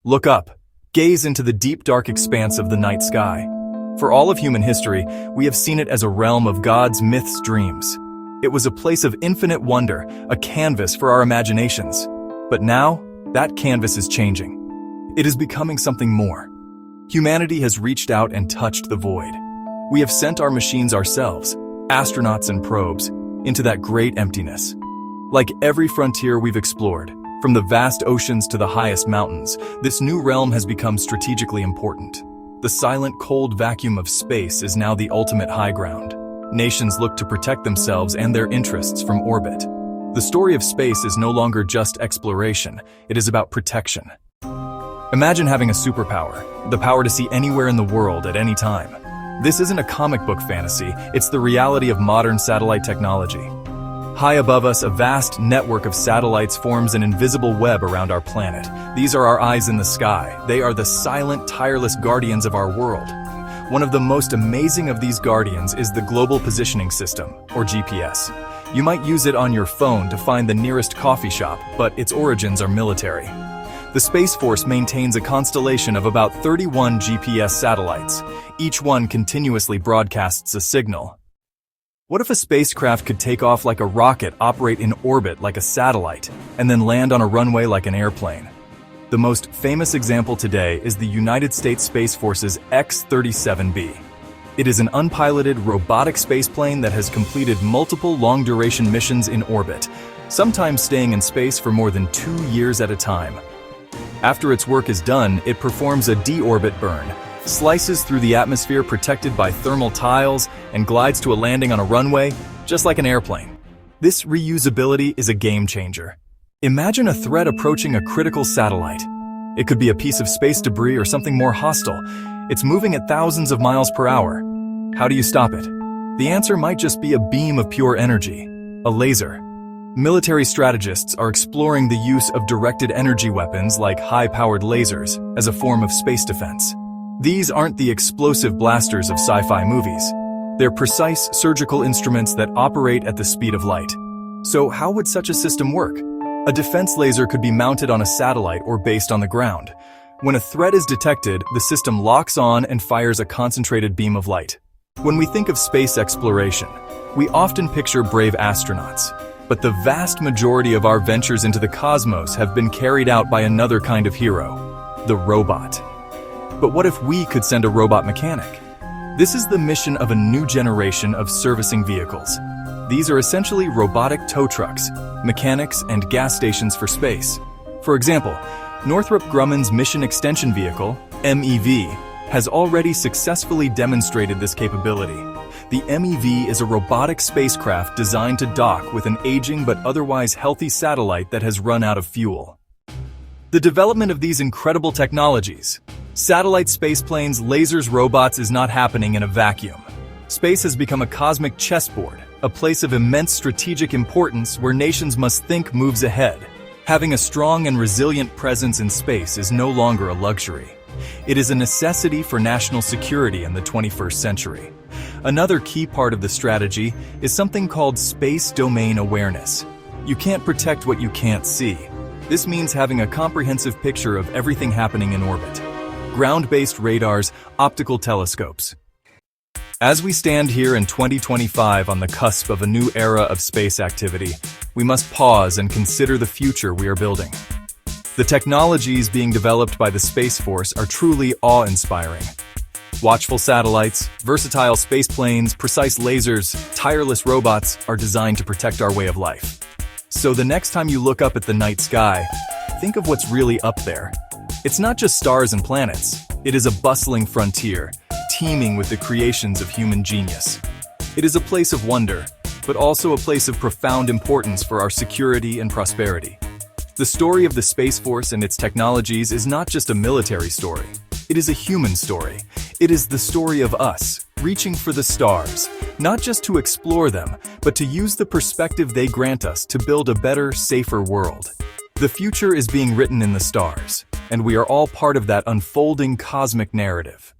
Look up. Gaze into the deep dark expanse of the night sky. For all of human history, we have seen it as a realm of gods, myths, dreams. It was a place of infinite wonder, a canvas for our imaginations. But now, that canvas is changing. It is becoming something more. Humanity has reached out and touched the void. We have sent our machines ourselves, astronauts and probes, into that great emptiness. Like every frontier we've explored, from the vast oceans to the highest mountains, this new realm has become strategically important. The silent, cold vacuum of space is now the ultimate high ground. Nations look to protect themselves and their interests from orbit. The story of space is no longer just exploration, it is about protection. Imagine having a superpower, the power to see anywhere in the world at any time. This isn't a comic book fantasy, it's the reality of modern satellite technology. High above us, a vast network of satellites forms an invisible web around our planet. These are our eyes in the sky. They are the silent, tireless guardians of our world. One of the most amazing of these guardians is the Global Positioning System, or GPS. You might use it on your phone to find the nearest coffee shop, but its origins are military. The Space Force maintains a constellation of about 31 GPS satellites. Each one continuously broadcasts a signal. What if a spacecraft could take off like a rocket, operate in orbit like a satellite, and then land on a runway like an airplane? The most famous example today is the United States Space Force's X-37B. It is an unpiloted robotic spaceplane that has completed multiple long-duration missions in orbit, sometimes staying in space for more than 2 years at a time. After its work is done, it performs a deorbit burn, slices through the atmosphere protected by thermal tiles, and glides to a landing on a runway, just like an airplane. This reusability is a game changer. Imagine a threat approaching a critical satellite. It could be a piece of space debris or something more hostile. It's moving at thousands of miles per hour. How do you stop it? The answer might just be a beam of pure energy, a laser. Military strategists are exploring the use of directed energy weapons like high-powered lasers as a form of space defense. These aren't the explosive blasters of sci-fi movies. They're precise surgical instruments that operate at the speed of light. So how would such a system work? A defense laser could be mounted on a satellite or based on the ground. When a threat is detected, the system locks on and fires a concentrated beam of light. When we think of space exploration, we often picture brave astronauts. But the vast majority of our ventures into the cosmos have been carried out by another kind of hero, the robot. But what if we could send a robot mechanic? This is the mission of a new generation of servicing vehicles. These are essentially robotic tow trucks, mechanics, and gas stations for space. For example, Northrop Grumman's Mission Extension Vehicle, MEV, has already successfully demonstrated this capability. The MEV is a robotic spacecraft designed to dock with an aging but otherwise healthy satellite that has run out of fuel. The development of these incredible technologies, satellite spaceplanes, lasers, robots, is not happening in a vacuum. Space has become a cosmic chessboard, a place of immense strategic importance where nations must think moves ahead. Having a strong and resilient presence in space is no longer a luxury. It is a necessity for national security in the 21st century. Another key part of the strategy is something called space domain awareness. You can't protect what you can't see. This means having a comprehensive picture of everything happening in orbit. Ground-based radars, optical telescopes. As we stand here in 2025 on the cusp of a new era of space activity, we must pause and consider the future we are building. The technologies being developed by the Space Force are truly awe-inspiring. Watchful satellites, versatile spaceplanes, precise lasers, tireless robots are designed to protect our way of life. So the next time you look up at the night sky, think of what's really up there. It's not just stars and planets. It is a bustling frontier, teeming with the creations of human genius. It is a place of wonder, but also a place of profound importance for our security and prosperity. The story of the Space Force and its technologies is not just a military story. It is a human story. It is the story of us, reaching for the stars, not just to explore them, but to use the perspective they grant us to build a better, safer world. The future is being written in the stars, and we are all part of that unfolding cosmic narrative.